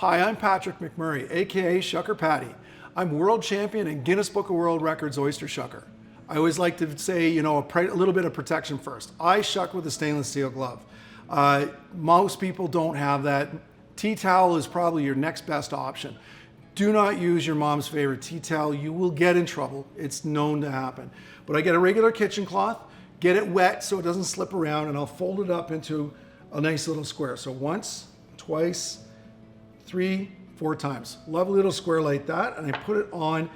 Hi, I'm Patrick McMurray, aka Shucker Paddy. I'm world champion and Guinness Book of World Records oyster shucker. I always like to say, a little bit of protection first. I shuck with a stainless steel glove. Most people don't have that. Tea towel is probably your next best option. Do not use your mom's favorite tea towel. You will get in trouble. It's known to happen. But I get a regular kitchen cloth, get it wet so it doesn't slip around, and I'll fold it up into a nice little square. So once, twice, 3, 4 times. Lovely little square like that, and I put it on.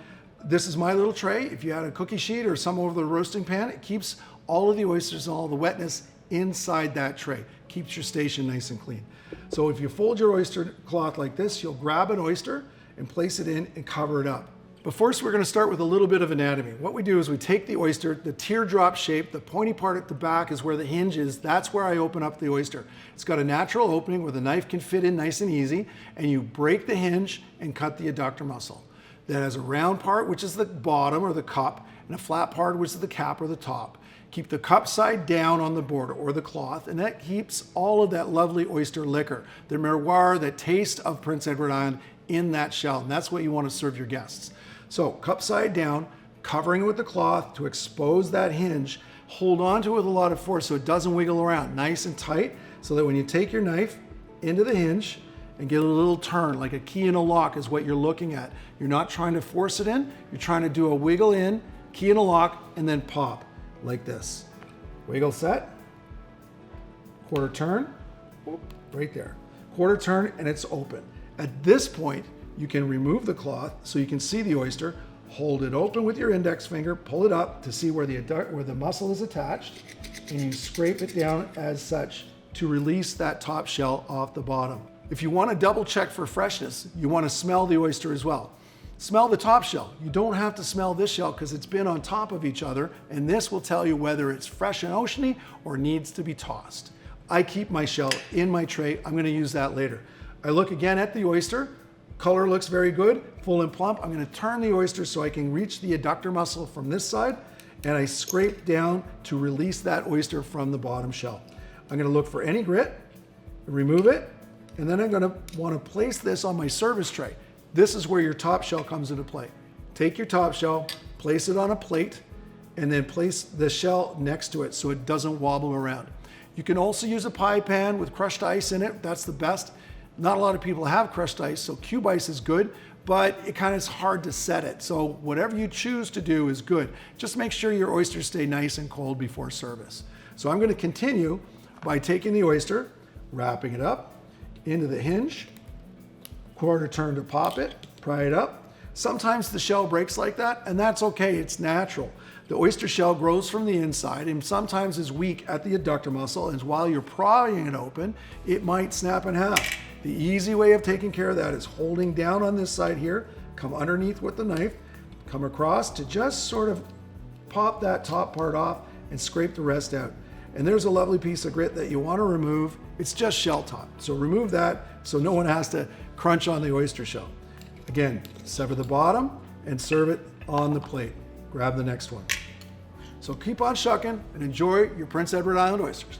This is my little tray. If you had a cookie sheet or some over the roasting pan, it keeps all of the oysters and all the wetness inside that tray. Keeps your station nice and clean. So if you fold your oyster cloth like this, you'll grab an oyster and place it in and cover it up. But first we're going to start with a little bit of anatomy. What we do is we take the oyster, the teardrop shape, the pointy part at the back is where the hinge is. That's where I open up the oyster. It's got a natural opening where the knife can fit in nice and easy, and you break the hinge and cut the adductor muscle. That has a round part, which is the bottom or the cup, and a flat part, which is the cap or the top. Keep the cup side down on the board or the cloth, and that keeps all of that lovely oyster liquor, the miroir, the taste of Prince Edward Island in that shell, and that's what you want to serve your guests. So cup side down, covering it with the cloth to expose that hinge. Hold on to it with a lot of force so it doesn't wiggle around, nice and tight, so that when you take your knife into the hinge and get a little turn, like a key in a lock is what you're looking at. You're not trying to force it in, you're trying to do a wiggle in, key in a lock, and then pop like this. Wiggle set, quarter turn, right there. Quarter turn and it's open. At this point, you can remove the cloth so you can see the oyster, hold it open with your index finger, pull it up to see where the muscle is attached, and you scrape it down as such to release that top shell off the bottom. If you want to double check for freshness, you want to smell the oyster as well. Smell the top shell. You don't have to smell this shell because it's been on top of each other, and this will tell you whether it's fresh and oceany or needs to be tossed. I keep my shell in my tray. I'm going to use that later. I look again at the oyster. Color looks very good, full and plump. I'm going to turn the oyster so I can reach the adductor muscle from this side, and I scrape down to release that oyster from the bottom shell. I'm going to look for any grit, remove it, and then I'm going to want to place this on my service tray. This is where your top shell comes into play. Take your top shell, place it on a plate, and then place the shell next to it so it doesn't wobble around. You can also use a pie pan with crushed ice in it. That's the best. Not a lot of people have crushed ice, so cube ice is good, but it kind of is hard to set it. So whatever you choose to do is good. Just make sure your oysters stay nice and cold before service. So I'm going to continue by taking the oyster, wrapping it up into the hinge, quarter turn to pop it, pry it up. Sometimes the shell breaks like that, and that's okay, it's natural. The oyster shell grows from the inside and sometimes is weak at the adductor muscle, and while you're prying it open, it might snap in half. The easy way of taking care of that is holding down on this side here, come underneath with the knife, come across to just sort of pop that top part off and scrape the rest out. And there's a lovely piece of grit that you want to remove. It's just shell top. So remove that so no one has to crunch on the oyster shell. Again, sever the bottom and serve it on the plate. Grab the next one. So keep on shucking and enjoy your Prince Edward Island oysters.